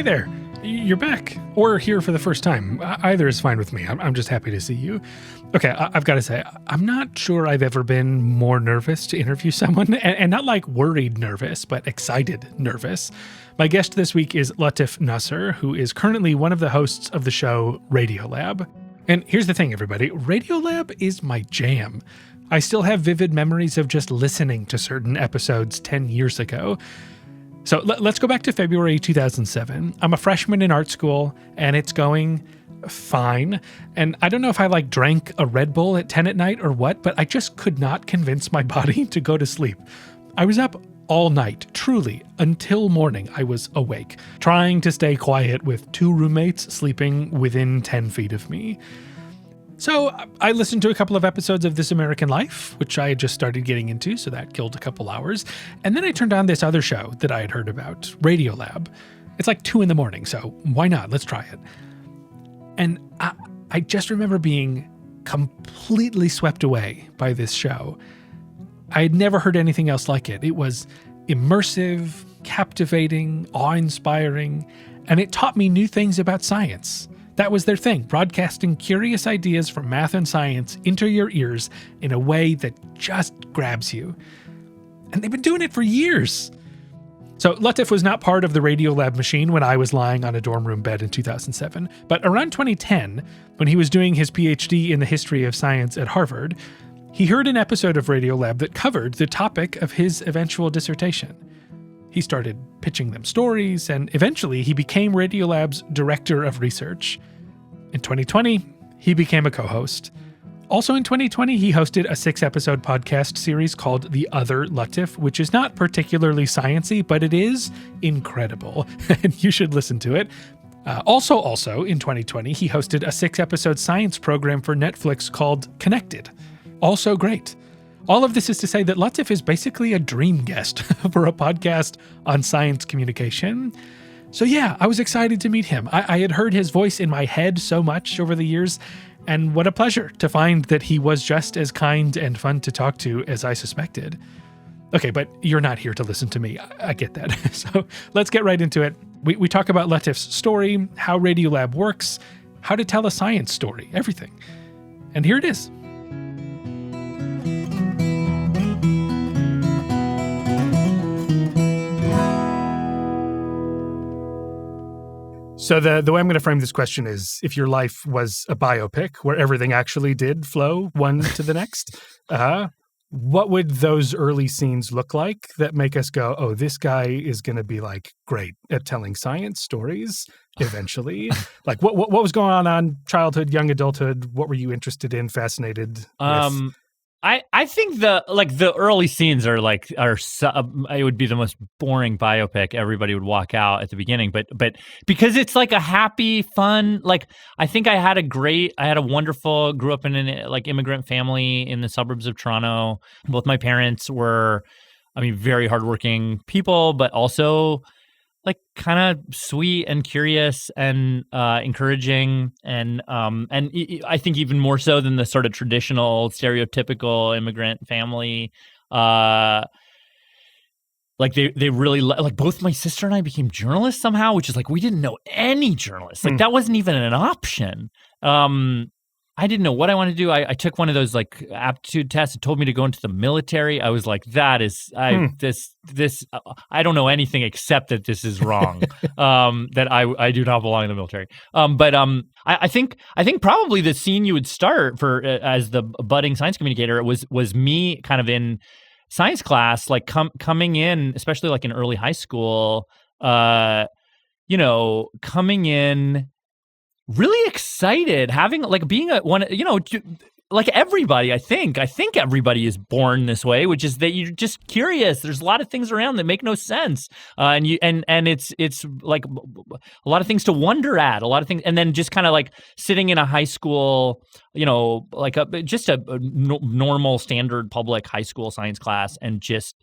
there. You're back. Or here for the first time. Either is fine with me. I'm just happy to see you. Okay, I've got to say, I'm not sure I've ever been more nervous to interview someone, and not like worried nervous, but excited nervous. My guest this week is Latif Nasser, who is currently one of the hosts of the show Radiolab. And here's the thing, everybody. Radiolab is my jam. I still have vivid memories of just listening to certain episodes 10 years ago. So let's go back to February 2007. I'm a freshman in art school, and it's going fine. And I don't know if I drank a Red Bull at 10 at night or what, but I just could not convince my body to go to sleep. I was up all night, truly, until morning. I was awake, trying to stay quiet with 2 roommates sleeping within 10 feet of me. So I listened to a couple of episodes of This American Life, which I had just started getting into, so that killed a couple hours. And then I turned on this other show that I had heard about, Radiolab. It's 2 a.m, so why not? Let's try it. And I just remember being completely swept away by this show. I had never heard anything else like it. It was immersive, captivating, awe-inspiring, and it taught me new things about science. That was their thing, broadcasting curious ideas from math and science into your ears in a way that just grabs you. And they've been doing it for years. So Latif was not part of the Radiolab machine when I was lying on a dorm room bed in 2007, but around 2010, when he was doing his Ph.D. in the history of science at Harvard, he heard an episode of Radiolab that covered the topic of his eventual dissertation. He started pitching them stories, and eventually he became Radiolab's director of research. In 2020, he became a co-host. Also in 2020, he hosted a 6-episode podcast series called The Other Latif, which is not particularly sciencey, but it is incredible, and you should listen to it. Also in 2020, he hosted a 6-episode science program for Netflix called Connected. Also great. All of this is to say that Latif is basically a dream guest for a podcast on science communication. So yeah, I was excited to meet him. I had heard his voice in my head so much over the years, and what a pleasure to find that he was just as kind and fun to talk to as I suspected. Okay, but you're not here to listen to me. I get that. So let's get right into it. We talk about Latif's story, how Radiolab works, how to tell a science story, everything. And here it is. So the way I'm going to frame this question is, if your life was a biopic where everything actually did flow one to the next, what would those early scenes look like that make us go, oh, this guy is going to be great at telling science stories eventually? What was going on childhood, young adulthood? What were you interested in, fascinated with? I think the early scenes are it would be the most boring biopic. Everybody would walk out at the beginning, but because it's a happy, fun, I think I had a wonderful, grew up in an immigrant family in the suburbs of Toronto. Both my parents were, very hardworking people, but also kind of sweet and curious and encouraging, and I think even more so than the sort of traditional stereotypical immigrant family. They really both my sister and I became journalists somehow, which is we didn't know any journalists. That wasn't even an option. I didn't know what I wanted to do. I took one of those aptitude tests. It told me to go into the military. I was that is this. I don't know anything except that this is wrong. That I do not belong in the military. I think probably the scene you would start for as the budding science communicator was me kind of in science class, coming in, especially in early high school. Coming in. Really excited, having being everybody. I think everybody is born this way, which is that you're just curious. There's a lot of things around that make no sense, and it's a lot of things to wonder at, a lot of things, and then just kind of sitting in a high school, just a normal standard public high school science class, and just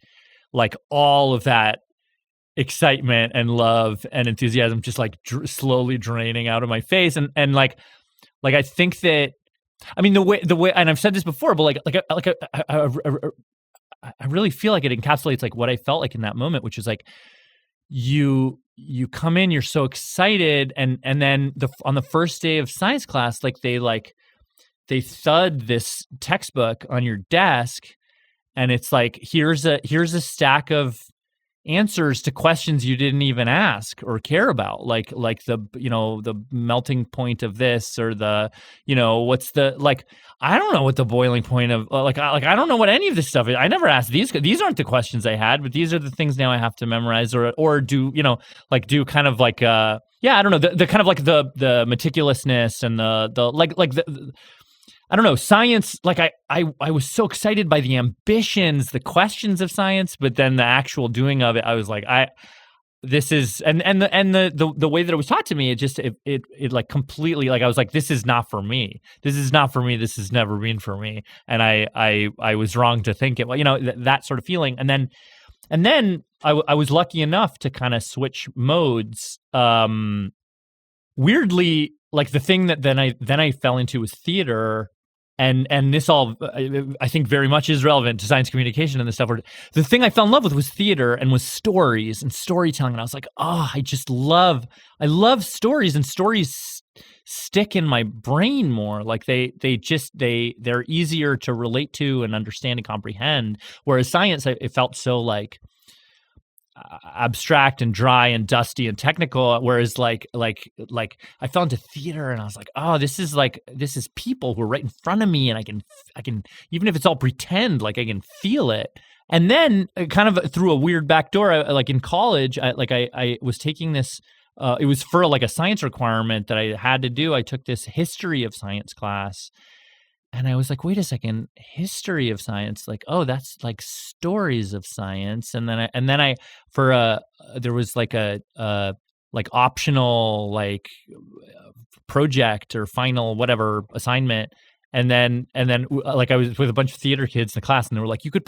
all of that excitement and love and enthusiasm just slowly draining out of my face, and I think that the way and I've said this before, but I really feel like it encapsulates what I felt in that moment, which is you you come in, you're so excited, and then on the first day of science class, they thud this textbook on your desk, and it's like, here's a stack of answers to questions you didn't even ask or care about, like the melting point of this, or what's the, like, I don't know what the boiling point of, I don't know what any of this stuff is. I never asked these aren't the questions I had, but these are the things now I have to memorize, or do do kind of like I don't know, the kind of like the meticulousness and the I don't know, science, like I was so excited by the ambitions, the questions of science, but then the actual doing of it, I was like, this is, and the way that it was taught to me, it like completely, like I was like, this is not for me. This is not for me. This has never been for me. And I was wrong to think it, that sort of feeling. And then I was lucky enough to kind of switch modes. Weirdly, like the thing that then I fell into was theater. And this all, I think, very much is relevant to science communication and this stuff. The thing I fell in love with was theater and was stories and storytelling. And I was like, I love stories, and stories stick in my brain more. Like they're easier to relate to and understand and comprehend. Whereas science, it felt so like abstract and dry and dusty and technical, whereas like I fell into theater and I was like, oh, this is people who are right in front of me, and I can even if it's all pretend, like I can feel it. And then kind of through a weird back door, like in college, I was taking this, it was for like a science requirement that I had to do. I took this history of science class. And I was like, wait a second, history of science, like, oh, that's like stories of science. And then there was like a like optional like project or final whatever assignment. And then like I was with a bunch of theater kids in the class, and they were like, you could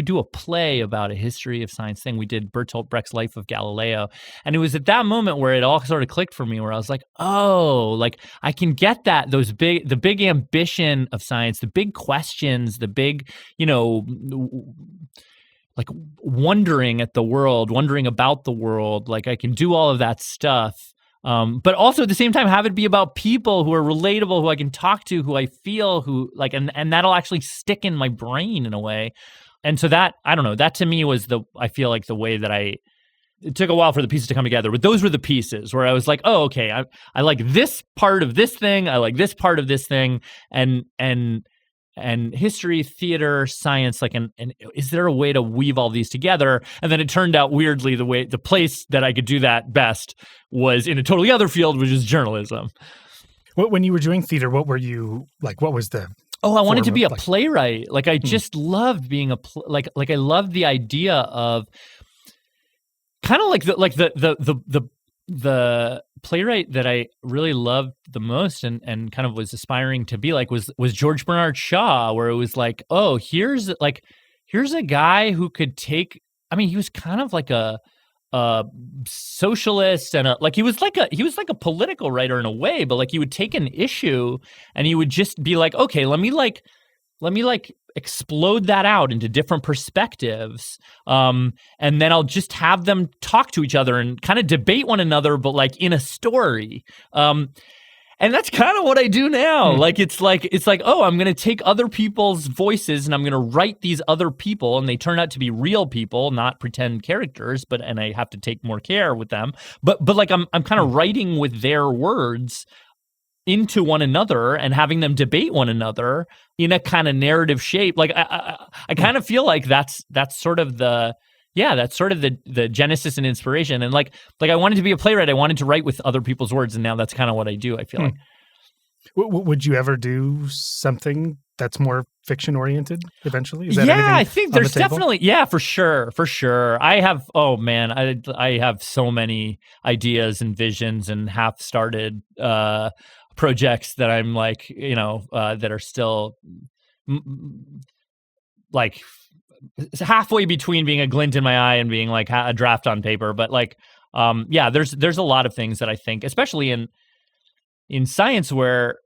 do a play about a history of science thing. We did Bertolt Brecht's Life of Galileo. And it was at that moment where it all sort of clicked for me, where I was like, oh, like I can get that, the big ambition of science, the big questions, the big, like wondering at the world, wondering about the world. Like I can do all of that stuff. But also at the same time, have it be about people who are relatable, who I can talk to, who I feel, who like, and that'll actually stick in my brain in a way. And so that, I don't know, that to me was I feel like the way that it took a while for the pieces to come together, but those were the pieces where I was like, oh, okay, I like this part of this thing. I like this part of this thing, and history, theater, science, like, and is there a way to weave all these together? And then it turned out weirdly, the place that I could do that best was in a totally other field, which is journalism. When you were doing theater, what were you like? What was the? Oh, I wanted to be a playwright. Like I just loved being like I loved the idea of kind of like the playwright that I really loved the most and kind of was aspiring to be like was George Bernard Shaw, where it was like, oh, here's a guy who could take, I mean, he was kind of like a socialist and he was like a political writer in a way, but like he would take an issue and he would just be like, okay, let me explode that out into different perspectives. And then I'll just have them talk to each other and kind of debate one another, but like in a story. And that's kind of what I do now. Like, it's like, oh, I'm going to take other people's voices and I'm going to write these other people, and they turn out to be real people, not pretend characters, and I have to take more care with them. But like, I'm kind of writing with their words into one another and having them debate one another in a kind of narrative shape. Like I kind of feel like that's sort of the genesis and inspiration. And like I wanted to be a playwright. I wanted to write with other people's words, and now that's kind of what I do, I feel like. Would you ever do something that's more fiction oriented eventually? Is that I think there's definitely, for sure. I have, oh man, I have so many ideas and visions and half started projects that I'm like, that are still like halfway between being a glint in my eye and being like a draft on paper. But like, there's a lot of things that I think, especially in science, where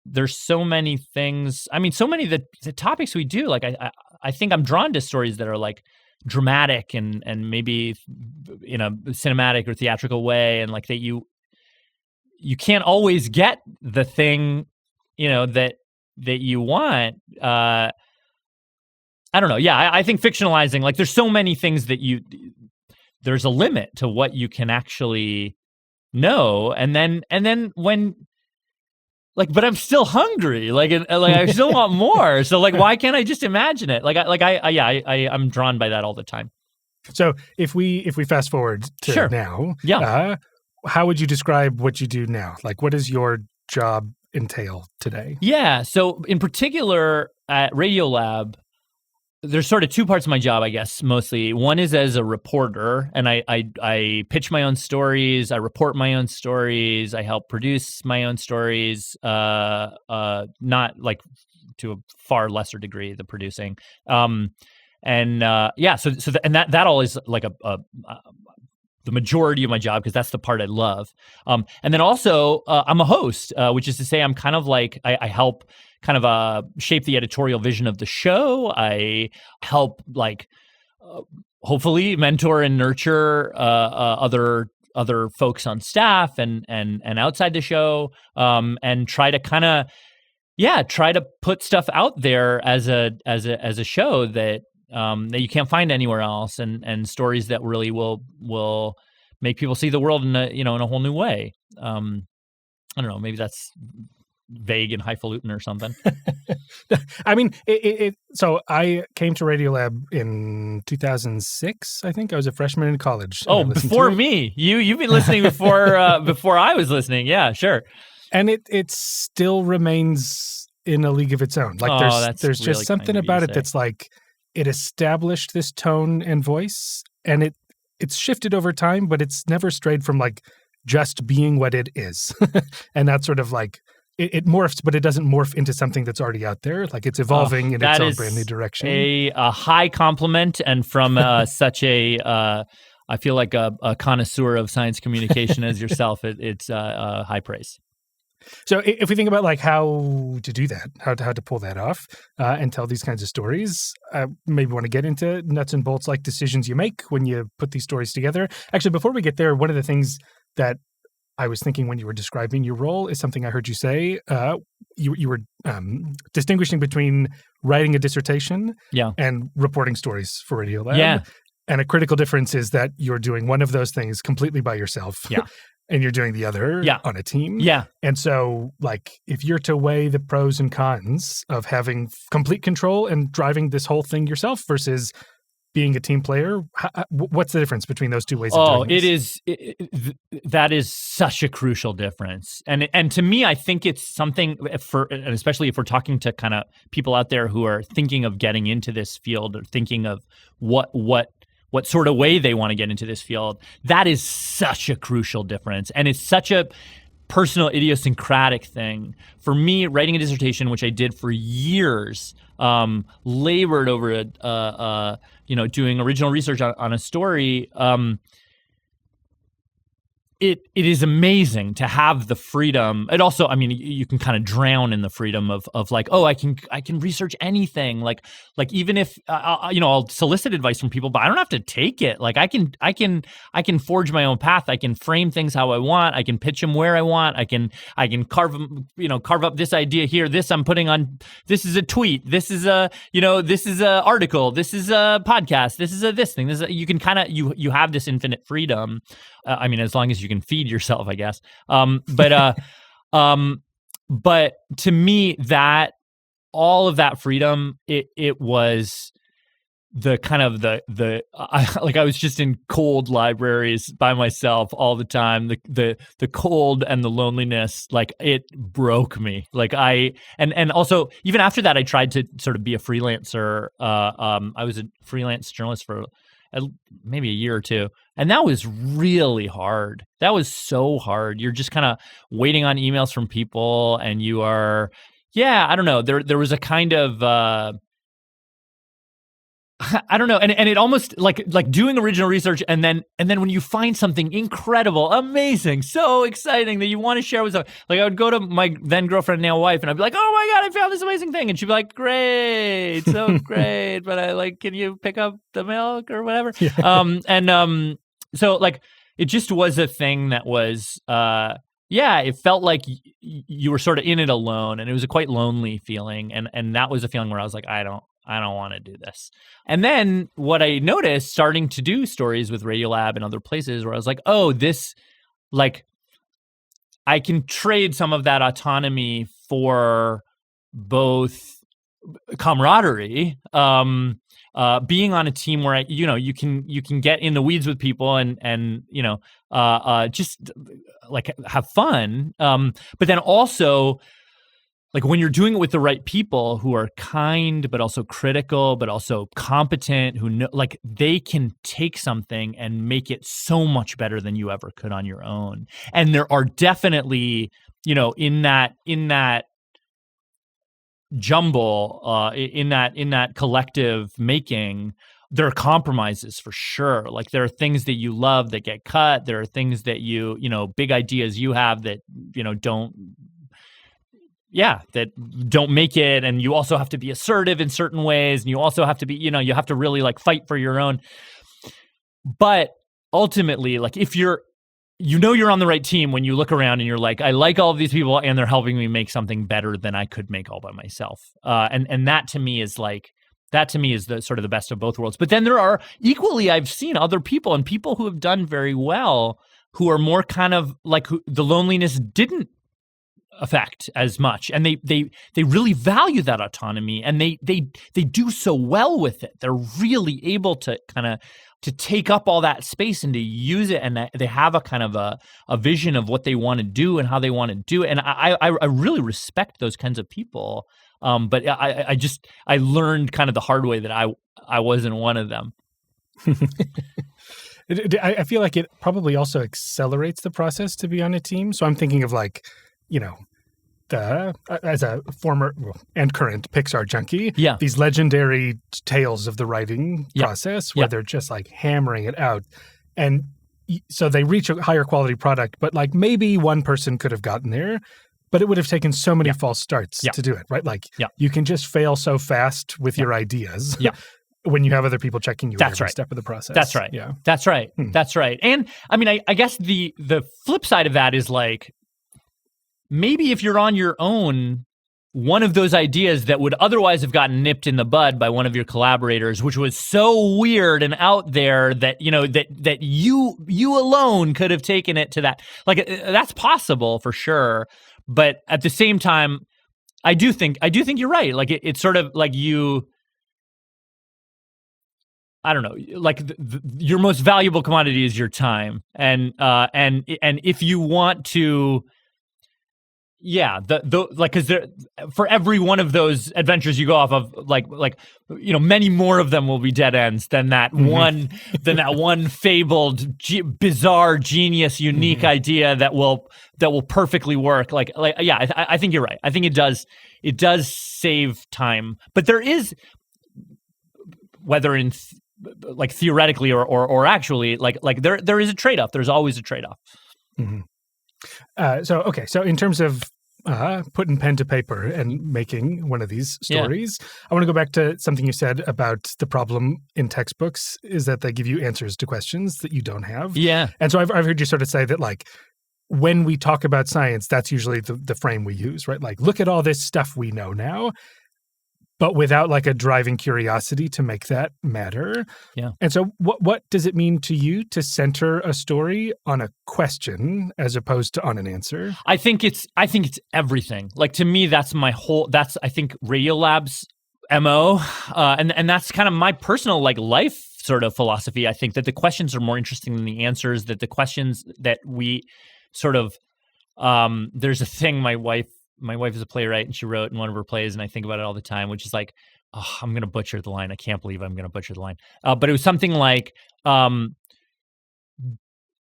there's so many things. I mean, so many of the topics we do, like I think I'm drawn to stories that are like dramatic and maybe in a cinematic or theatrical way, and like that you can't always get the thing, that you want. I don't know. Yeah, I think fictionalizing, like there's so many things that there's a limit to what you can actually know, and then when but I'm still hungry, I still want more. So why can't I just imagine it? I'm drawn by that all the time. So if we fast forward to now, how would you describe what you do now? Like, what does your job entail today? Yeah. So in particular at Radiolab, there's sort of two parts of my job, I guess, mostly. One is as a reporter, and I pitch my own stories, I report my own stories, I help produce my own stories, not like to a far lesser degree, the producing. So that all is like the majority of my job, because that's the part I love. And then also I'm a host, which is to say I'm kind of like, I help kind of shape the editorial vision of the show. I help hopefully mentor and nurture other folks on staff and outside the show, and try to put stuff out there as a show that you can't find anywhere else, and stories that really will make people see the world in a whole new way. I don't know, maybe that's vague and highfalutin or something. I mean, so I came to Radiolab in 2006. I think I was a freshman in college. Oh, before me. You've been listening before I was listening. Yeah, sure. And it still remains in a league of its own. There's really just something about it that's like, it established this tone and voice, and it's shifted over time, but it's never strayed from just being what it is. And that's sort of it morphs, but it doesn't morph into something that's already out there. It's evolving in its own brand new direction. A high compliment, and from such I feel like a connoisseur of science communication as yourself, it's high praise. So if we think about how to do that, how to pull that off and tell these kinds of stories, maybe want to get into nuts and bolts, decisions you make when you put these stories together. Actually, before we get there, one of the things that I was thinking when you were describing your role is something I heard you say. You were distinguishing between writing a dissertation and reporting stories for Radiolab. Yeah. And a critical difference is that you're doing one of those things completely by yourself. Yeah. And you're doing the other on a team. Yeah. And so, if you're to weigh the pros and cons of having complete control and driving this whole thing yourself versus being a team player, what's the difference between those two ways of doing this? That is such a crucial difference. And to me, I think it's something and especially if we're talking to kind of people out there who are thinking of getting into this field, or thinking of what sort of way they want to get into this field, that is such a crucial difference. And it's such a personal, idiosyncratic thing. For me, writing a dissertation, which I did for years, labored over doing original research on a story, it is amazing to have the freedom. It also, I mean, you can kind of drown in the freedom of I can research anything. Even if I'll solicit advice from people, but I don't have to take it. I can forge my own path. I can frame things how I want. I can pitch them where I want. I can carve up this idea here. This I'm putting on. This is a tweet. This is a article. This is a podcast. This is this thing. You can kind of you have this infinite freedom. As long as you can feed yourself, I guess. But to me, that all of that freedom, it was the kind of I was just in cold libraries by myself all the time. The cold and the loneliness, it broke me. And also even after that, I tried to sort of be a freelancer. I was a freelance journalist for maybe a year or two. And that was really hard. That was so hard. You're just kind of waiting on emails from people, and you are, I don't know. There was a kind of I don't know, and it almost like doing original research, and then when you find something incredible, amazing, so exciting that you want to share with someone. Like I would go to my then girlfriend, now wife, and I'd be like, "Oh my god, I found this amazing thing," and she'd be like, "Great, so great, but can you pick up the milk or whatever?" Yeah. So like it just was a thing that was, it felt like you were sort of in it alone, and it was a quite lonely feeling, and that was a feeling where I was like, I don't want to do this. And then what I noticed starting to do stories with Radiolab and other places where I was like, oh, this, like, I can trade some of that autonomy for both camaraderie, being on a team where you can get in the weeds with people and just like have fun, but then also, like when you're doing it with the right people who are kind, but also critical, but also competent, who know, like they can take something and make it so much better than you ever could on your own. And there are definitely, in that jumble, in that collective making, there are compromises for sure. Like there are things that you love that get cut. There are things that big ideas you have that, that don't make it. And you also have to be assertive in certain ways. And you also have to be, you have to really like fight for your own. But ultimately, like if you're on the right team when you look around and you're like, I like all of these people and they're helping me make something better than I could make all by myself. And that to me is the sort of the best of both worlds. But then there are equally, I've seen other people and people who have done very well who are more kind of like who the loneliness didn't affect as much, and they really value that autonomy, and they do so well with it. They're really able to kind of to take up all that space and to use it, and they have a kind of a vision of what they want to do and how they want to do it. And I really respect those kinds of people. But I learned kind of the hard way that I wasn't one of them. I feel like it probably also accelerates the process to be on a team. So I'm thinking of like, as a former and current Pixar junkie, these legendary tales of the writing process where they're just like hammering it out. And so they reach a higher quality product, but like maybe one person could have gotten there, but it would have taken so many false starts to do it, right? Like you can just fail so fast with your ideas. When you have other people checking you at every step of the process. That's right. Yeah. That's right. That's right. And I mean, I guess the flip side of that is like, maybe if you're on your own, one of those ideas that would otherwise have gotten nipped in the bud by one of your collaborators, which was so weird and out there that, that you alone could have taken it to that. Like that's possible for sure. But at the same time, I do think you're right. Like it's sort of like I don't know, like your most valuable commodity is your time, and if you want to, because there for every one of those adventures you go off of, like many more of them will be dead ends than that one fabled bizarre genius unique idea that will perfectly work. I think you're right. I think it does save time, but there is, whether in like theoretically or actually, like there is a trade-off. There's always a trade-off. So in terms of putting pen to paper and making one of these stories, I want to go back to something you said about the problem in textbooks is that they give you answers to questions that you don't have. Yeah. And so I've heard you sort of say that like when we talk about science, that's usually the frame we use, right? Like look at all this stuff we know now, but without like a driving curiosity to make that matter. Yeah. And so what does it mean to you to center a story on a question as opposed to on an answer? I think it's everything. Like to me, that's I think Radiolab's MO. And that's kind of my personal like life sort of philosophy. I think that the questions are more interesting than the answers, that the questions that we sort of, there's a thing my wife is a playwright, and she wrote in one of her plays, and I think about it all the time, which is like, I'm going to butcher the line. I can't believe I'm going to butcher the line. But it was something like,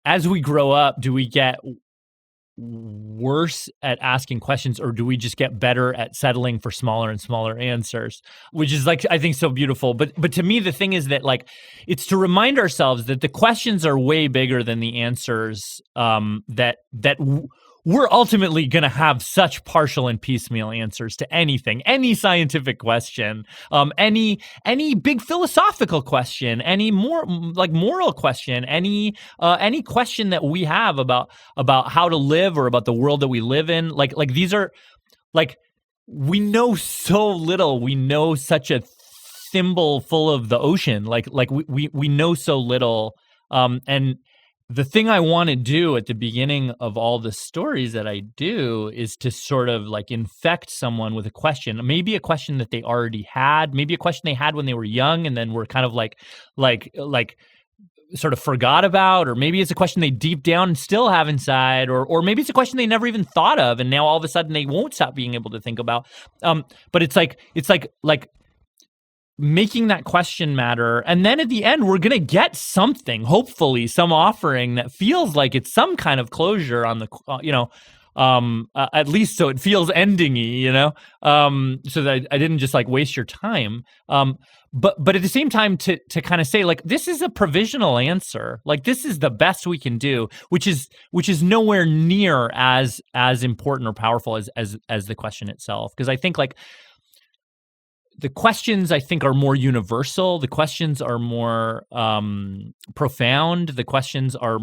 as we grow up, do we get worse at asking questions, or do we just get better at settling for smaller and smaller answers, which is like, I think, so beautiful. But to me, the thing is that, like, it's to remind ourselves that the questions are way bigger than the answers, we're ultimately going to have such partial and piecemeal answers to anything, any scientific question, any big philosophical question, any more like moral question, any question that we have about how to live or about the world that we live in. Like these are, like, we know so little. We know such a thimble full of the ocean. Like we know so little, and the thing I want to do at the beginning of all the stories that I do is to sort of like infect someone with a question, maybe a question that they already had, maybe a question they had when they were young and then were kind of like sort of forgot about, or maybe it's a question they deep down still have inside, or maybe it's a question they never even thought of and now all of a sudden they won't stop being able to think about. But it's like making that question matter. And then at the end, we're going to get something, hopefully some offering that feels like it's some kind of closure on the, at least so it feels ending-y, so that I didn't just like waste your time. But at the same time to kind of say, like, this is a provisional answer. Like, this is the best we can do, which is nowhere near as important or powerful as the question itself. Because I think, like, the questions, I think, are more universal. The questions are more profound. The questions are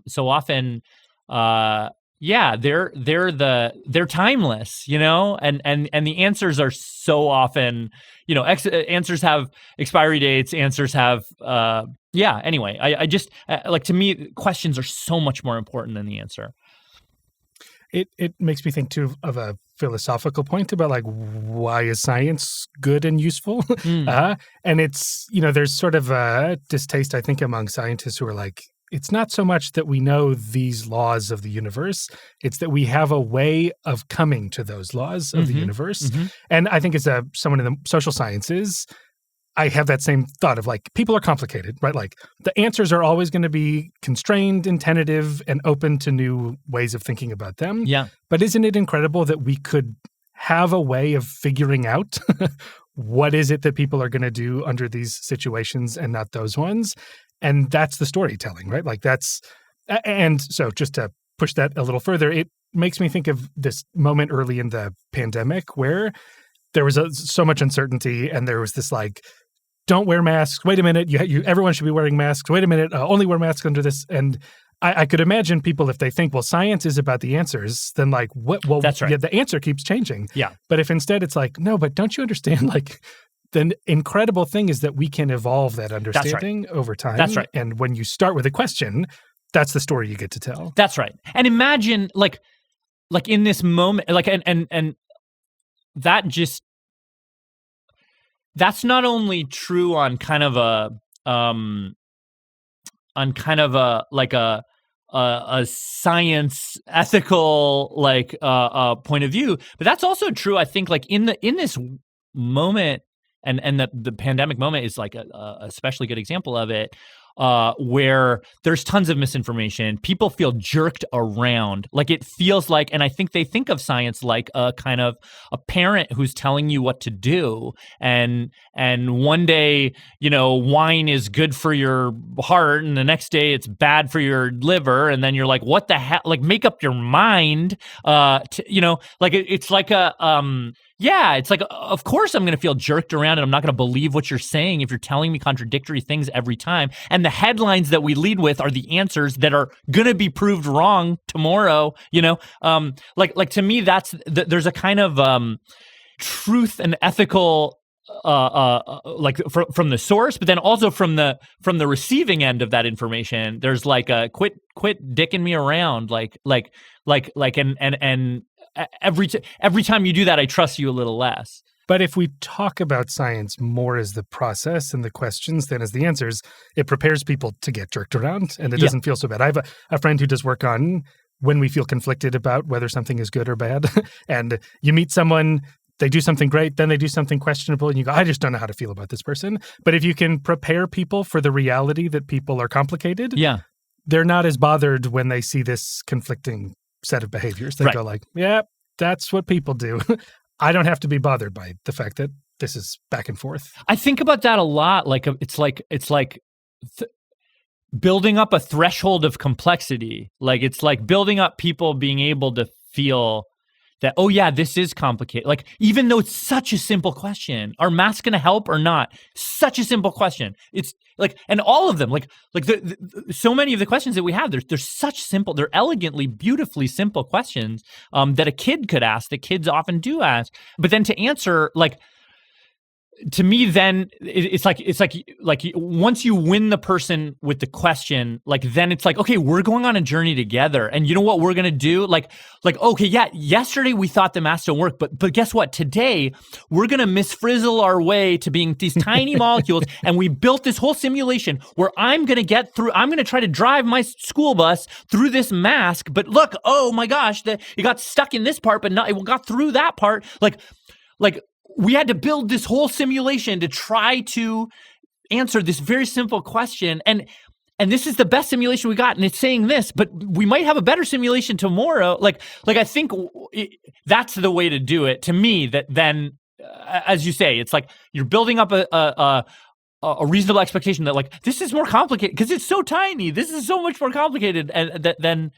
so often, they're timeless, and the answers are so often, answers have expiry dates. Answers have, Anyway, I just like, to me, questions are so much more important than the answer. It makes me think too of a philosophical point about, like, why is science good and useful? And it's, there's sort of a distaste, I think, among scientists who are like, it's not so much that we know these laws of the universe, it's that we have a way of coming to those laws of the universe. And I think as someone in the social sciences, I have that same thought of, like, people are complicated, right? Like, the answers are always going to be constrained and tentative and open to new ways of thinking about them. Yeah. But isn't it incredible that we could have a way of figuring out what is it that people are going to do under these situations and not those ones? And that's the storytelling, right? Like, and so just to push that a little further, it makes me think of this moment early in the pandemic where there was so much uncertainty, and there was this, like, don't wear masks. Wait a minute. Everyone should be wearing masks. Wait a minute. Only wear masks under this. And I could imagine people, if they think, well, science is about the answers, then, like, what? Well, that's right. Yeah, the answer keeps changing. Yeah. But if instead it's like, no, but don't you understand? Like, the incredible thing is that we can evolve that understanding over time. That's right. And when you start with a question, that's the story you get to tell. That's right. And imagine, like in this moment, like, and that just, that's not only true on kind of a science ethical, like, point of view, but that's also true, I think, like, in this moment, and the pandemic moment is like a especially good example of it, where there's tons of misinformation. People feel jerked around. Like, it feels like, and I think they think of science like a kind of a parent who's telling you what to do. And one day, wine is good for your heart, and the next day it's bad for your liver. And then you're like, what the hell? Like, make up your mind. It's like a, it's like, of course I'm going to feel jerked around, and I'm not going to believe what you're saying if you're telling me contradictory things every time. And the headlines that we lead with are the answers that are going to be proved wrong tomorrow. Like to me, there's a kind of truth and ethical, like, from the source, but then also from the receiving end of that information. There's like a quit dicking me around, and every time you do that, I trust you a little less. But if we talk about science more as the process and the questions than as the answers, it prepares people to get jerked around, and it doesn't feel so bad. I have a friend who does work on when we feel conflicted about whether something is good or bad. And you meet someone, they do something great, then they do something questionable, and you go, I just don't know how to feel about this person. But if you can prepare people for the reality that people are complicated, they're not as bothered when they see this conflicting set of behaviors. They Right. go like, yeah, that's what people do. I don't have to be bothered by the fact that this is back and forth. I think about that a lot. Like it's like building up a threshold of complexity. Like it's like building up people being able to feel that, oh yeah, this is complicated. Like even though it's such a simple question, are masks going to help or not? Such a simple question. It's like, and all of them, like so many of the questions that we have, they're such simple, they're elegantly, beautifully simple questions that a kid could ask, that kids often do ask. But then to answer, like, to me, then it's like once you win the person with the question, like then it's like, okay, we're going on a journey together, and you know what we're gonna do? Like okay, yeah, yesterday we thought the masks don't work, but guess what? Today we're gonna misfrizzle our way to being these tiny molecules, and we built this whole simulation where I'm gonna try to drive my school bus through this mask, but look, oh my gosh, it got stuck in this part, but not, it got through that part, like. We had to build this whole simulation to try to answer this very simple question. And this is the best simulation we got. And it's saying this, but we might have a better simulation tomorrow. Like I think that's the way to do it. To me, that then, as you say, it's like you're building up a reasonable expectation that like, this is more complicated because it's so tiny. This is so much more complicated than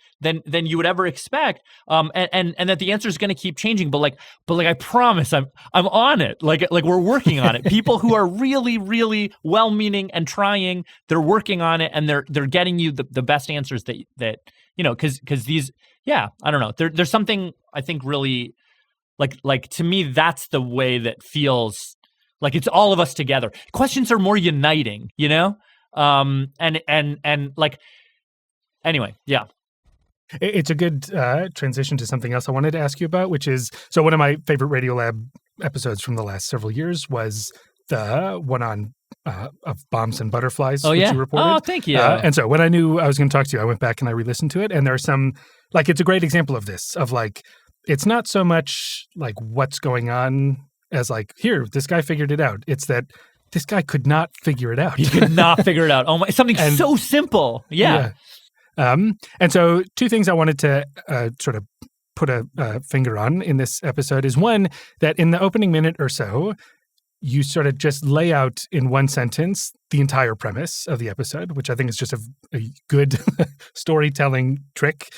you would ever expect. And that the answer is going to keep changing. But I promise I'm on it. Like we're working on it. People who are really, really well-meaning and trying, they're working on it, and they're getting you the best answers that you know, because these, yeah, I don't know. There's something I think really like to me, that's the way that feels like it's all of us together. Questions are more uniting, you know? And like, anyway, yeah. It's a good transition to something else I wanted to ask you about, which is, so one of my favorite Radiolab episodes from the last several years was the one on of bombs and butterflies, which you reported. Oh, thank you. And so when I knew I was going to talk to you, I went back and I re-listened to it. And there are some, like, it's a great example of this, of like, it's not so much like what's going on as like, here, this guy figured it out. It's that this guy could not figure it out. He could not figure it out. Oh my, something so simple. Yeah. And so two things I wanted to sort of put a finger on in this episode is one, that in the opening minute or so, you sort of just lay out in one sentence the entire premise of the episode, which I think is just a good storytelling trick.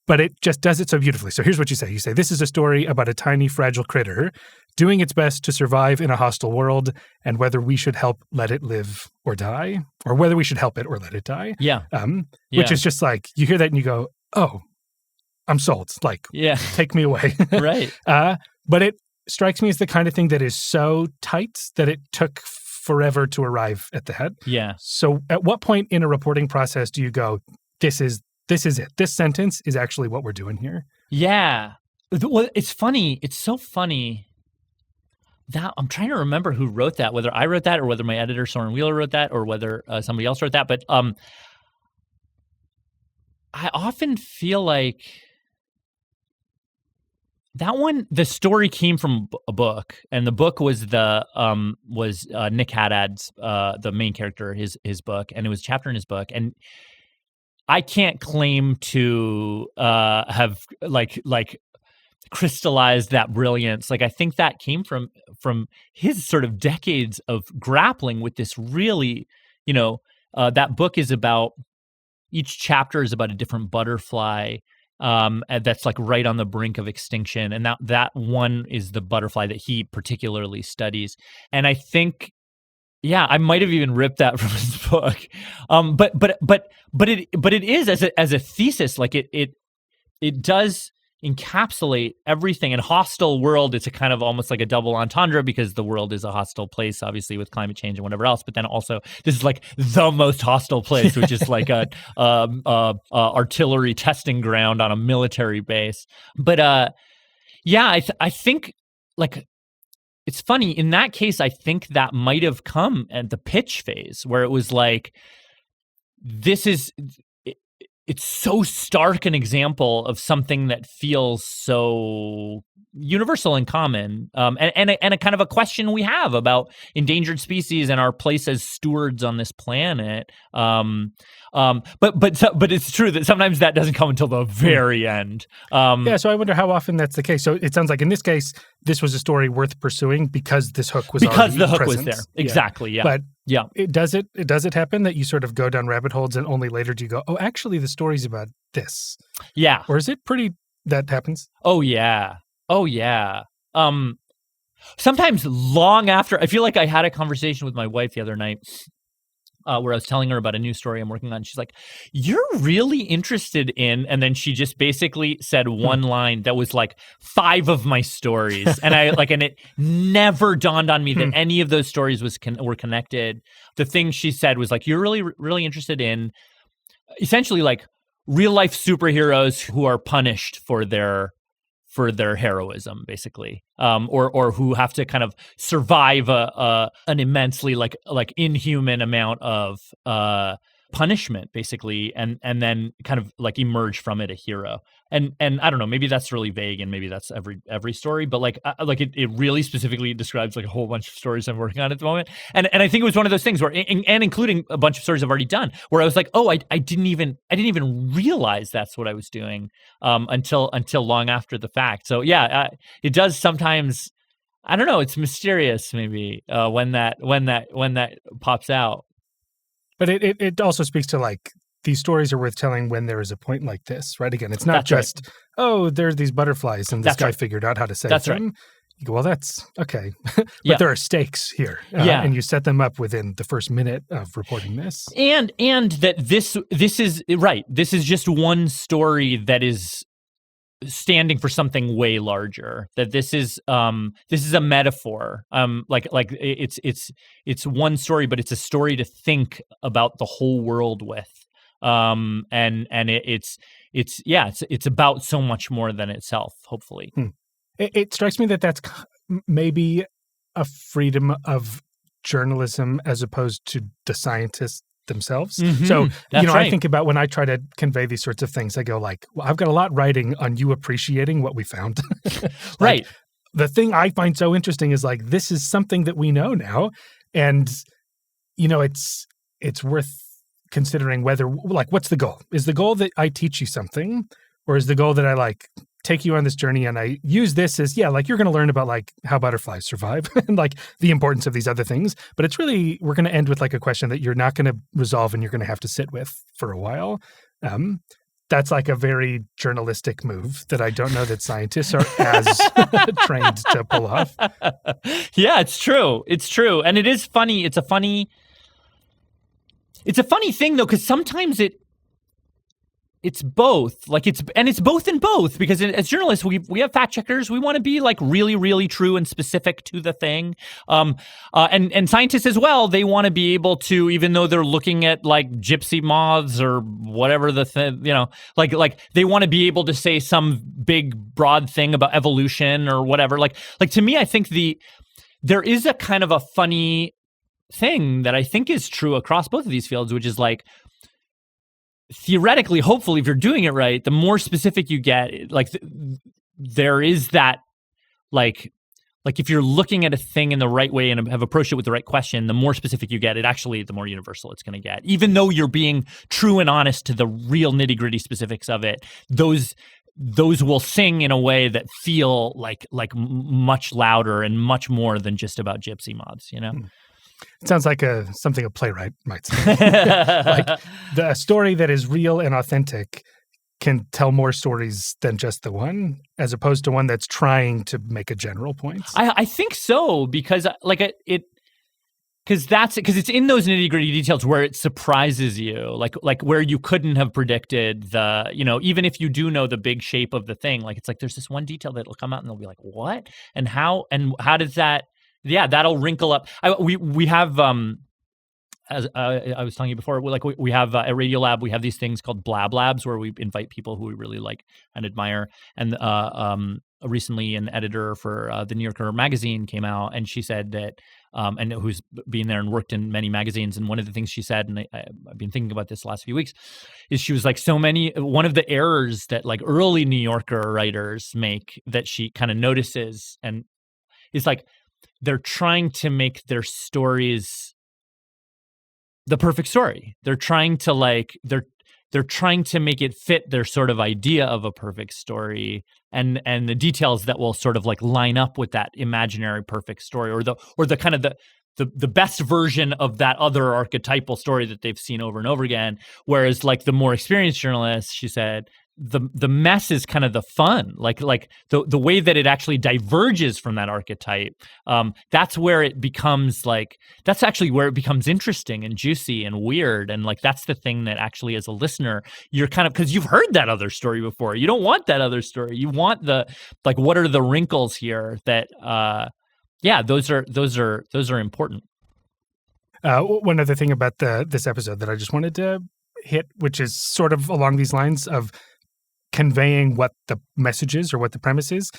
But it just does it so beautifully. So here's what you say. You say, this is a story about a tiny, fragile critter doing its best to survive in a hostile world, and whether we should help let it live or die, or whether we should help it or let it die. Yeah. Which is just like, you hear that and you go, oh, I'm sold. Like, take me away. Right. But it strikes me as the kind of thing that is so tight that it took forever to arrive at the head. Yeah. So at what point in a reporting process do you go, this is it. This sentence is actually what we're doing here. Yeah. Well, it's funny. It's so funny that I'm trying to remember who wrote that, whether I wrote that or whether my editor, Soren Wheeler, wrote that or whether somebody else wrote that. But I often feel like that one, the story came from a book, and the book was Nick Haddad's, the main character, his book, and it was a chapter in his book. And I can't claim to have like crystallized that brilliance. Like, I think that came from his sort of decades of grappling with this really, you know, that book is about, each chapter is about a different butterfly that's like right on the brink of extinction. And that one is the butterfly that he particularly studies. And I think, yeah, I might have even ripped that from his book. But it is as a thesis, like it does encapsulate everything. In hostile world, it's a kind of almost like a double entendre, because the world is a hostile place, obviously, with climate change and whatever else. But then also, this is like the most hostile place, which is like a artillery testing ground on a military base. But yeah, I think, like, it's funny, in that case, I think that might have come at the pitch phase, where it was like, it's so stark an example of something that feels so universal and common, and a kind of a question we have about endangered species and our place as stewards on this planet. But it's true that sometimes that doesn't come until the very end. Yeah, so I wonder how often that's the case. So it sounds like in this case, this was a story worth pursuing because this hook was because the hook present. was there. Exactly. Yeah. But yeah, does it happen that you sort of go down rabbit holes and only later do you go, oh, actually, the story's about this? Yeah. Or is it pretty that happens? Oh yeah. Oh yeah. Sometimes long after, I feel like I had a conversation with my wife the other night where I was telling her about a new story I'm working on. She's like, "You're really interested in," and then she just basically said one line that was like 5 of my stories, and and it never dawned on me that any of those stories were connected. The thing she said was like, "You're really, really interested in essentially like real life superheroes who are punished for their heroism, basically, or who have to kind of survive an immensely like inhuman amount of punishment, basically, and then kind of like emerge from it a hero." And I don't know, maybe that's really vague, and maybe that's every story, but like it really specifically describes like a whole bunch of stories I'm working on at the moment. And I think it was one of those things where, and including a bunch of stories I've already done, where I was like, oh, I didn't even realize that's what I was doing until long after the fact. So yeah, it does sometimes. I don't know. It's mysterious, maybe when that pops out. But it also speaks to like these stories are worth telling when there is a point like this, right? Again, it's not That's just, right. oh, there's these butterflies and this That's guy right. figured out how to save That's them. right. You go, well, that's okay. But Yeah. there are stakes here. And you set them up within the first minute of reporting this. And that this is right. This is just one story that is standing for something way larger. That this is a metaphor. Like it's one story, but it's a story to think about the whole world with. And it's about so much more than itself, hopefully. It strikes me that that's maybe a freedom of journalism as opposed to the scientists themselves. Mm-hmm. So, That's right. I think about when I try to convey these sorts of things, I go like, well, I've got a lot riding on you appreciating what we found. Right. The thing I find so interesting is like, this is something that we know now. And, it's worth considering whether, like, what's the goal? Is the goal that I teach you something, or is the goal that I like take you on this journey and I use this as, like you're going to learn about like how butterflies survive and like the importance of these other things. But it's really, we're going to end with like a question that you're not going to resolve and you're going to have to sit with for a while. That's like a very journalistic move that I don't know that scientists are as trained to pull off. Yeah, it's true. It's true. And it is funny. It's a funny thing though, because sometimes it's both. Like it's both in both, because as journalists, we have fact checkers. We want to be like really, really true and specific to the thing. And scientists as well, they want to be able to, even though they're looking at like gypsy moths or whatever the thing, like they want to be able to say some big broad thing about evolution or whatever. Like to me, I think there is a kind of a funny thing that I think is true across both of these fields, which is like, theoretically, hopefully, if you're doing it right, the more specific you get, like there is that, like if you're looking at a thing in the right way and have approached it with the right question, the more specific you get, the more universal it's going to get. Even though you're being true and honest to the real nitty gritty specifics of it, those will sing in a way that feel like much louder and much more than just about gypsy moths, It sounds like something a playwright might say. Like the story that is real and authentic can tell more stories than just the one, as opposed to one that's trying to make a general point. I think so, because because it's in those nitty gritty details where it surprises you, like where you couldn't have predicted the, even if you do know the big shape of the thing, like it's like there's this one detail that'll come out and they'll be like, what? And how does that? Yeah, that'll wrinkle up. We have, as I was telling you before, we have at Radiolab, we have these things called Blab Labs where we invite people who we really like and admire, and recently an editor for the New Yorker magazine came out, and she said that, and who's been there and worked in many magazines. And one of the things she said, and I've been thinking about this the last few weeks, is she was like, one of the errors that like early New Yorker writers make that she kind of notices and is like, they're trying to make their stories the perfect story. They're trying to like, they're trying to make it fit their sort of idea of a perfect story and the details that will sort of like line up with that imaginary perfect story or the kind of the best version of that other archetypal story that they've seen over and over again. Whereas like the more experienced journalists, she said, the mess is kind of the fun, like the way that it actually diverges from that archetype. That's where it becomes like, that's actually where it becomes interesting and juicy and weird. And like, that's the thing that actually as a listener, you're kind of, because you've heard that other story before. You don't want that other story. You want like, what are the wrinkles here that, those are important. One other thing about this episode that I just wanted to hit, which is sort of along these lines of conveying what the message is or what the premise is.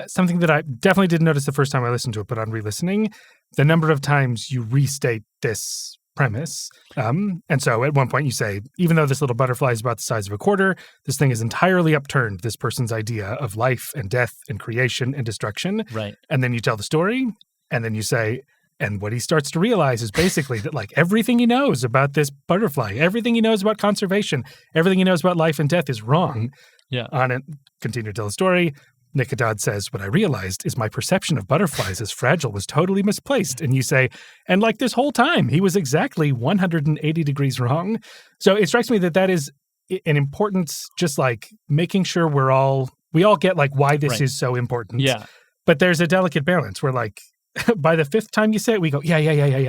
Something that I definitely didn't notice the first time I listened to it, but on re-listening, the number of times you restate this premise. And so at one point you say, even though this little butterfly is about the size of a quarter, this thing has entirely upturned this person's idea of life and death and creation and destruction. Right. And then you tell the story, and then you say, and what he starts to realize is basically that like everything he knows about this butterfly, everything he knows about conservation, everything he knows about life and death is wrong. Yeah. On it, continue to tell the story. Nick Haddad says, what I realized is my perception of butterflies as fragile was totally misplaced. And you say, and like this whole time, he was exactly 180 degrees wrong. So it strikes me that is an importance, just like making sure we all get like why this is so important. Yeah. But there's a delicate balance where like, by the fifth time you say it, we go, yeah.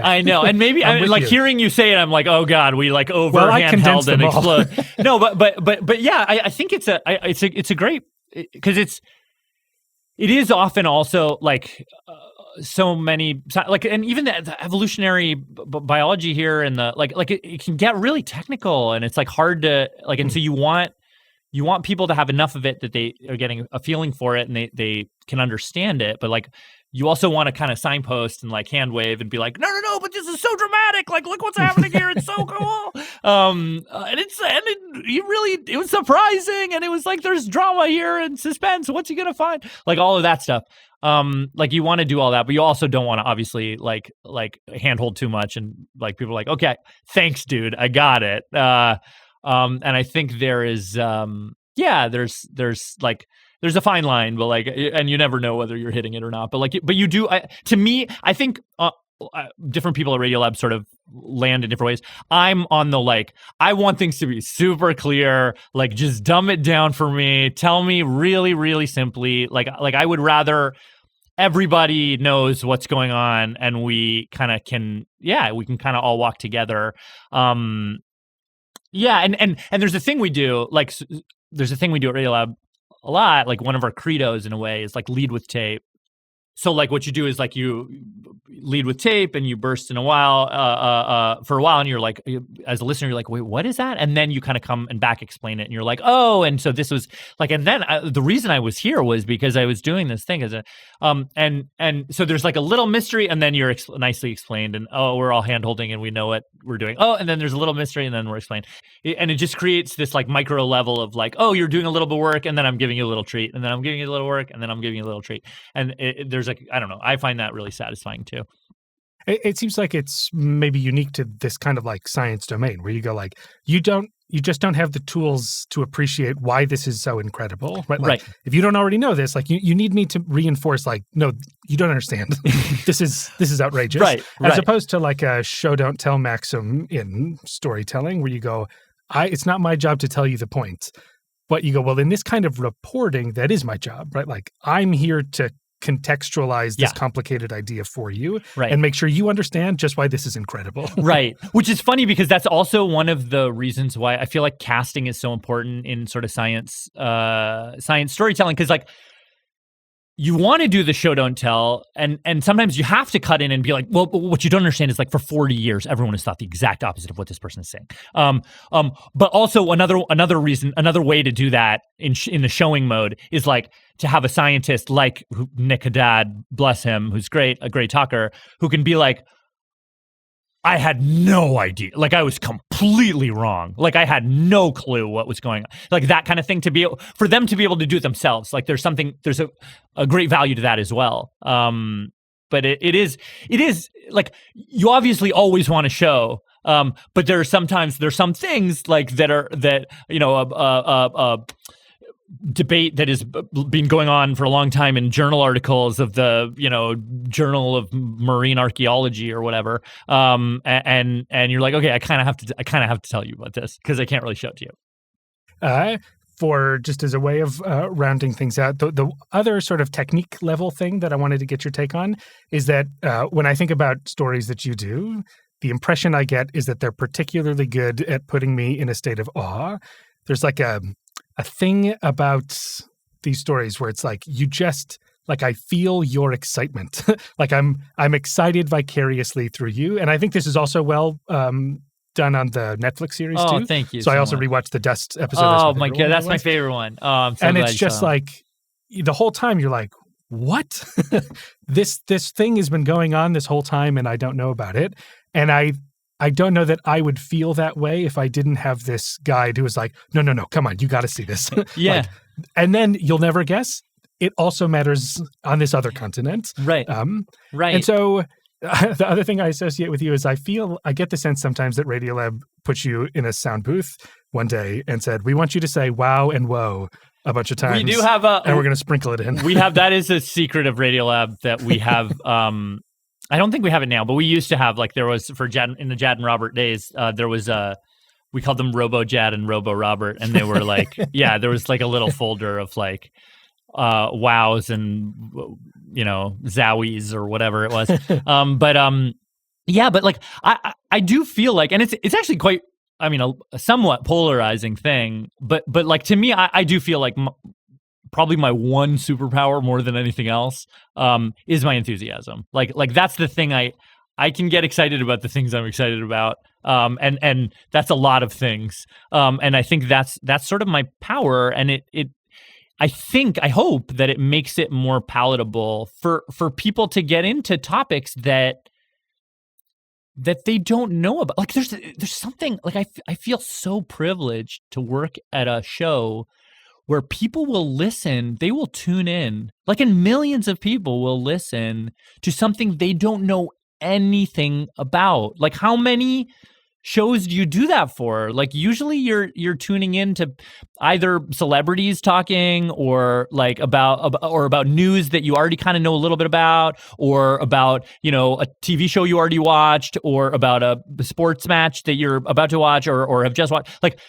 I know. And maybe I'm like hearing you say it, I'm like, oh God, we like handheld and explode. No, but yeah, I think it's a great, because it is often also like so many, like, and even the evolutionary biology here and the like it can get really technical, and it's like hard to like, and so you want people to have enough of it that they are getting a feeling for it and they can understand it, but like, you also want to kind of signpost and like hand wave and be like, no, but this is so dramatic. Like, look what's happening here. It's so cool. And it was surprising. And it was like, there's drama here and suspense. What's he going to find? Like all of that stuff. Like you want to do all that, but you also don't want to obviously like handhold too much. And like, people are like, okay, thanks dude. I got it. And I think there is, there's a fine line, but like, and you never know whether you're hitting it or not. But like, but you do. To me, I think different people at Radiolab sort of land in different ways. I'm on the like, I want things to be super clear. Like, just dumb it down for me. Tell me really, really simply. Like I would rather everybody knows what's going on, and we kind of can, we can kind of all walk together. And there's a thing we do, like, there's a thing we do at Radiolab a lot, like one of our credos in a way is like lead with tape. So like what you do is like you lead with tape and you burst in for a while, and you're like, as a listener, you're like, wait, what is that? And then you kind of come and back explain it, and you're like, oh, and so this was like, and then the reason I was here was because I was doing this thing as a, and so there's like a little mystery, and then you're nicely explained, and oh, we're all hand holding and we know what we're doing. Oh, and then there's a little mystery, and then we're explained, and it just creates this like micro level of like, oh, you're doing a little bit of work, and then I'm giving you a little treat, and then I'm giving you a little work, and then I'm giving you a little treat, and there's like, I don't know, I find that really satisfying too. It seems like it's maybe unique to this kind of like science domain where you go like, you just don't have the tools to appreciate why this is so incredible, right? Like, right. If you don't already know this, like you need me to reinforce like, no, you don't understand. This is outrageous. Right. As opposed to like a show don't tell maxim in storytelling where you go, it's not my job to tell you the point. But you go, well, in this kind of reporting, that is my job, right? Like I'm here to contextualize this complicated idea for you and make sure you understand just why this is incredible. Right. Which is funny because that's also one of the reasons why I feel like casting is so important in sort of science storytelling. Because like you want to do the show don't tell, and sometimes you have to cut in and be like, well, what you don't understand is like for 40 years everyone has thought the exact opposite of what this person is saying. But also another reason, another way to do that in the showing mode is like to have a scientist like Nick Haddad, bless him, who's a great talker, who can be like, I had no idea. Like, I was completely wrong. Like, I had no clue what was going on. Like, that kind of thing for them to be able to do it themselves. Like, there's a great value to that as well. But it is like, you obviously always want to show, but there's some things like that debate that has been going on for a long time in journal articles of the Journal of Marine Archaeology or whatever, and you're like, okay, I kind of have to tell you about this because I can't really show it to you. For just as a way of rounding things out, the other sort of technique level thing that I wanted to get your take on is that when I think about stories that you do, the impression I get is that they're particularly good at putting me in a state of awe. There's like a thing about these stories where it's like you just like I feel your excitement. Like I'm excited vicariously through you. And I think this is also well done on the Netflix series too. Oh, thank you. So I also rewatched the Dust episode. Oh my God, that's my favorite one. Oh, I'm so and glad it's just like the whole time you're like, what? This thing has been going on this whole time and I don't know about it. And I don't know that I would feel that way if I didn't have this guide who was like, no, come on, you got to see this. Yeah. Like, and then you'll never guess, it also matters on this other continent. Right. Right. And so the other thing I associate with you is I get the sense sometimes that Radiolab puts you in a sound booth one day and said, we want you to say wow and whoa a bunch of times. We do have and we're going to sprinkle it in. That is a secret of Radiolab that we have. I don't think we have it now, but we used to have, like, there was in the Jad and Robert days, there was we called them Robo Jad and Robo Robert, and they were like, yeah, there was like a little folder of like wows and zowies or whatever it was. But like I do feel like, and it's actually quite, I mean, a somewhat polarizing thing, but like to me, I do feel like probably my one superpower more than anything else is my enthusiasm. Like that's the thing I can get excited about the things I'm excited about. And that's a lot of things. And I think that's sort of my power. And I hope that it makes it more palatable for people to get into topics that they don't know about. Like there's something, like I feel so privileged to work at a show where people will listen, they will tune in, like, and millions of people will listen to something they don't know anything about. Like, how many shows do you do that for? Like, usually you're tuning in to either celebrities talking or like about news that you already kind of know a little bit about, or about, a TV show you already watched, or about a sports match that you're about to watch or have just watched. Like,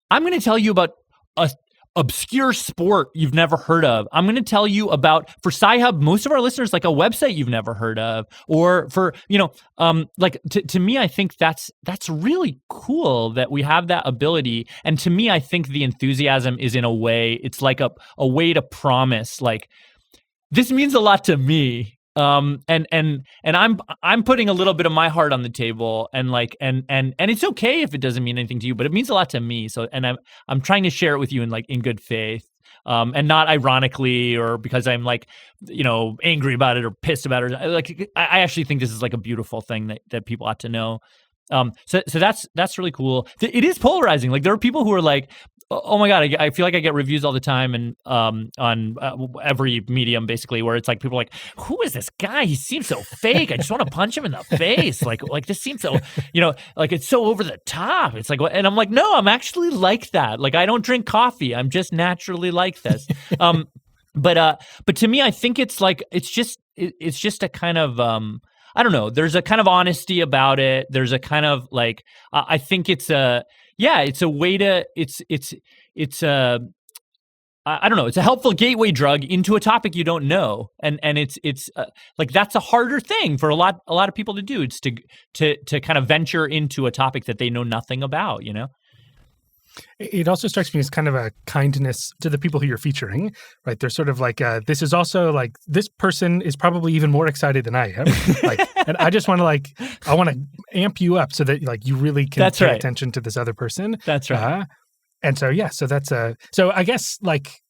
I'm going to tell you about a obscure sport you've never heard of. I'm going to tell you about, for Sci-Hub, most of our listeners, like a website you've never heard of, or for, like to me, I think that's really cool that we have that ability. And to me, I think the enthusiasm is, in a way, it's like a way to promise, like, this means a lot to me. And I'm putting a little bit of my heart on the table, and like, and it's okay if it doesn't mean anything to you, but it means a lot to me. So, and I'm trying to share it with you in good faith, and not ironically, or because I'm like, angry about it or pissed about it. Like, I actually think this is like a beautiful thing that people ought to know. So that's really cool. It is polarizing. Like, there are people who are like, oh my God, I feel like I get reviews all the time, and on every medium, basically, where it's like, people are like, who is this guy? He seems so fake. I just want to punch him in the face. Like this seems so, like, it's so over the top. It's like, and I'm like, no, I'm actually like that. Like, I don't drink coffee. I'm just naturally like this. But to me, I think it's like, it's just a kind of, I don't know. There's a kind of honesty about it. There's a kind of like, I think it's a way to, I don't know. It's a helpful gateway drug into a topic you don't know, and it's like, that's a harder thing for a lot of people to do. It's to kind of venture into a topic that they know nothing about. It also strikes me as kind of a kindness to the people who you're featuring, right? They're sort of like, this is also like, this person is probably even more excited than I am. Like, and I just want to I want to amp you up so that like you really can That's pay right. attention to this other person. That's right. And so, yeah, so that's so I guess like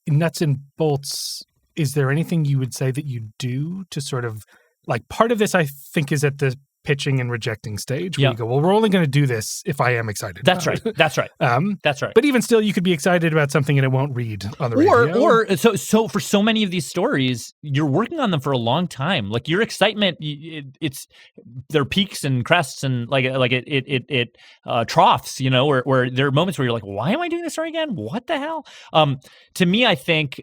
nuts and bolts, is there anything you would say that you do to sort of like part of this, I think, is at the pitching and rejecting stage where you go, well, we're only going to do this if I am excited. That's right. That's right. That's right. But even still, you could be excited about something and it won't read on the radio. Or so for so many of these stories, you're working on them for a long time. Like your excitement, it's there are peaks and crests and like it troughs. You know, where there are moments where you're like, why am I doing this story again? What the hell? To me, I think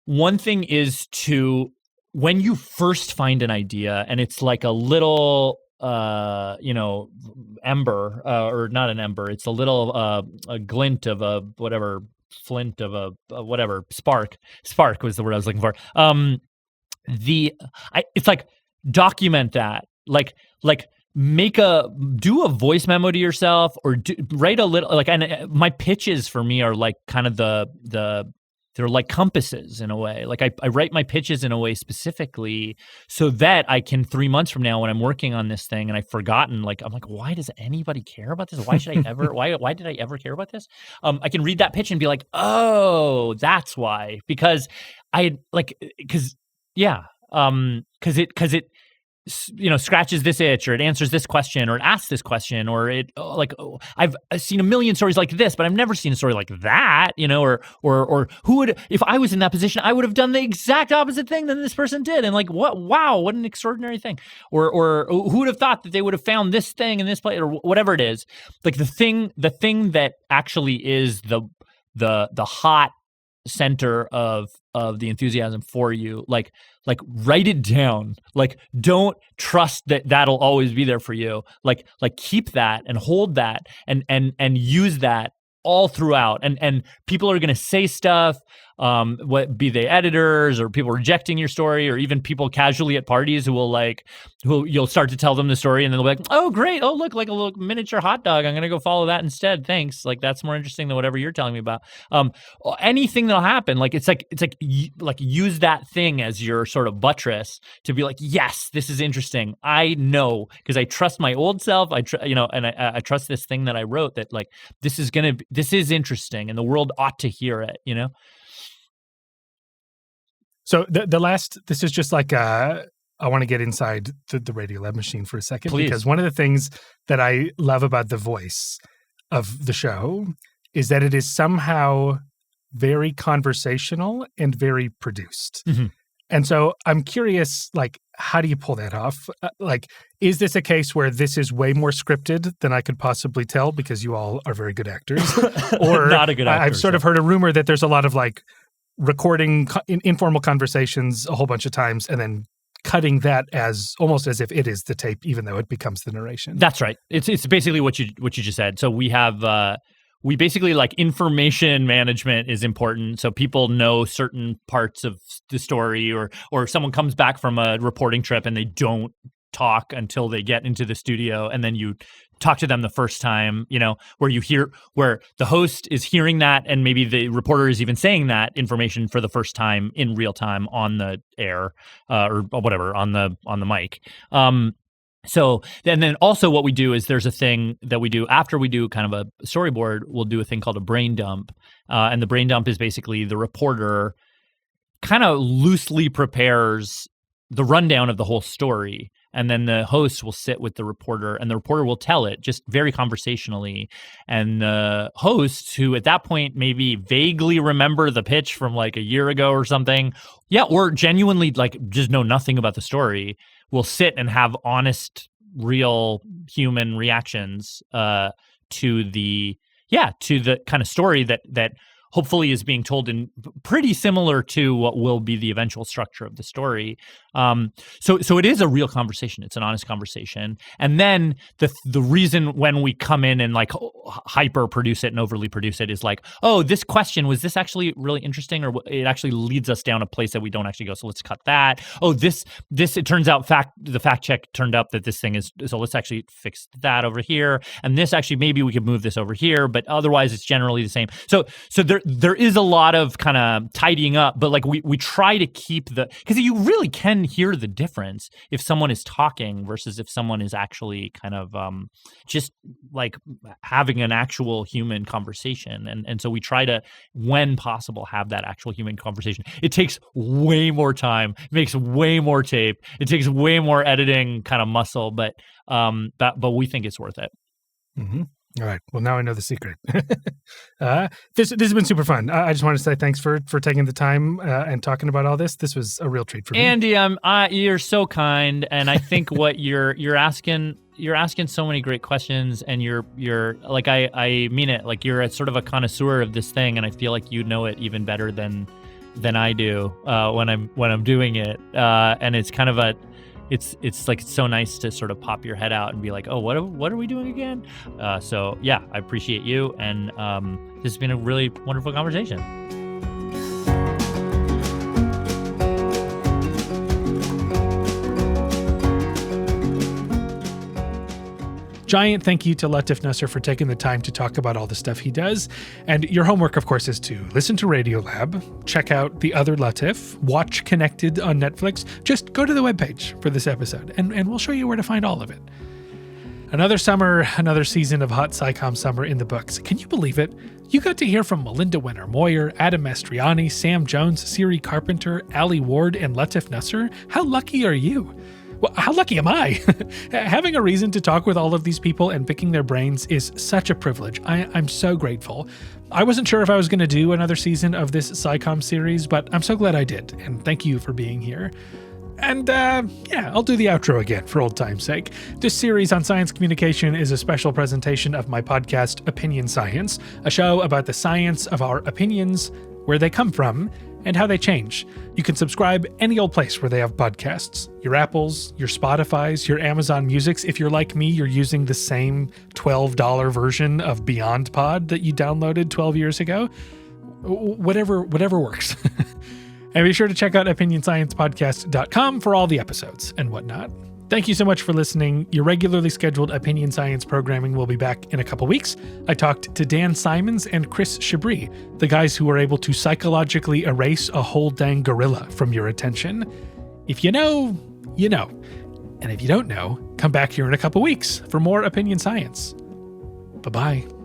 one thing is to, when you first find an idea and it's like a little, ember, or not an ember, it's a little, a glint of a whatever, flint of a whatever, spark was the word I was looking for. It's like document that, like do a voice memo to yourself or write a little, like, and my pitches for me are like kind of they're like compasses in a way. Like I write my pitches in a way specifically so that I can 3 months from now when I'm working on this thing and I've forgotten, like, I'm like, why does anybody care about this? Why should I ever, why did I ever care about this? I can read that pitch and be like, oh, that's why. Because because it scratches this itch, or it answers this question, or it asks this question, or I've seen a million stories like this, but I've never seen a story like that, or who would, if I was in that position, I would have done the exact opposite thing than this person did. And like, what an extraordinary thing. Or who would have thought that they would have found this thing in this place, or whatever it is. Like the thing that actually is the hot center of the enthusiasm for you, like write it down. Like don't trust that that'll always be there for you. Like keep that and hold that and use that all throughout. And people are going to say stuff, what be they editors or people rejecting your story, or even people casually at parties who you'll start to tell them the story and then they'll be like, oh great, oh look, like a little miniature hot dog, I'm gonna go follow that instead, thanks, like that's more interesting than whatever you're telling me about. Anything that'll happen, like it's like use that thing as your sort of buttress to be like, yes, this is interesting, I know, because I trust my old self, I trust this thing that I wrote, that like this is interesting and the world ought to hear it, So the last, this is just like I want to get inside the Radiolab machine for a second. Please. Because one of the things that I love about the voice of the show is that it is somehow very conversational and very produced. Mm-hmm. And so I'm curious, like, how do you pull that off? Like, is this a case where this is way more scripted than I could possibly tell because you all are very good actors? Or not a good actor. I've sort of heard a rumor that there's a lot of like recording informal conversations a whole bunch of times and then cutting that as almost as if it is the tape, even though it becomes the narration. That's right. It's basically what you just said. So we have we basically, like, information management is important, so people know certain parts of the story, or someone comes back from a reporting trip and they don't talk until they get into the studio, and then you talk to them the first time, where the host is hearing that, and maybe the reporter is even saying that information for the first time in real time on the air, or whatever, on the mic. So then also what we do is there's a thing that we do after we do kind of a storyboard, we'll do a thing called a brain dump. And the brain dump is basically the reporter kind of loosely prepares the rundown of the whole story. And then the host will sit with the reporter and the reporter will tell it just very conversationally. And the hosts, who at that point maybe vaguely remember the pitch from like a year ago or something, or genuinely like just know nothing about the story, will sit and have honest, real human reactions to the kind of story that hopefully is being told in pretty similar to what will be the eventual structure of the story. So it is a real conversation. It's an honest conversation. And then the reason when we come in and like hyper produce it and overly produce it is like, oh, this question, was this actually really interesting, or it actually leads us down a place that we don't actually go. So let's cut that. Oh, this it turns out the fact check turned up that this thing is, so let's actually fix that over here. And this actually, maybe we could move this over here, but otherwise it's generally the same. So there is a lot of kind of tidying up, but like we try to keep because you really can hear the difference if someone is talking versus if someone is actually kind of just like having an actual human conversation. And so we try to, when possible, have that actual human conversation. It takes way more time, it makes way more tape, it takes way more editing kind of muscle, but we think it's worth it. Mm-hmm. All right. Well, now I know the secret. This has been super fun. I just want to say thanks for taking the time and talking about all this. This was a real treat for me. Andy, you're so kind, and I think what you're asking so many great questions, and you're like, I mean it. Like, you're sort of a connoisseur of this thing, and I feel like you know it even better than I do when I'm doing it. And it's kind of it's like, it's so nice to sort of pop your head out and be like, oh, what are we doing again? So yeah, I appreciate you, and this has been a really wonderful conversation. Giant thank you to Latif Nasser for taking the time to talk about all the stuff he does. And your homework, of course, is to listen to Radiolab, check out The Other Latif, watch Connected on Netflix. Just go to the webpage for this episode, and we'll show you where to find all of it. Another summer, another season of Hot SciComm Summer in the books. Can you believe it? You got to hear from Melinda Winter-Moyer, Adam Mastriani, Sam Jones, Siri Carpenter, Ali Ward, and Latif Nasser. How lucky are you? Well, how lucky am I? Having a reason to talk with all of these people and picking their brains is such a privilege. I'm so grateful. I wasn't sure if I was going to do another season of this SciComm series, but I'm so glad I did, and thank you for being here. And I'll do the outro again for old time's sake. This series on science communication is a special presentation of my podcast, Opinion Science, a show about the science of our opinions, where they come from, and how they change. You can subscribe any old place where they have podcasts. Your Apples, your Spotifys, your Amazon Musics. If you're like me, you're using the same $12 version of Beyond Pod that you downloaded 12 years ago. Whatever works. And be sure to check out OpinionSciencePodcast.com for all the episodes and whatnot. Thank you so much for listening. Your regularly scheduled Opinion Science programming will be back in a couple weeks. I talked to Dan Simons and Chris Chabris, the guys who were able to psychologically erase a whole dang gorilla from your attention. If you know, you know. And if you don't know, come back here in a couple weeks for more Opinion Science. Bye-bye.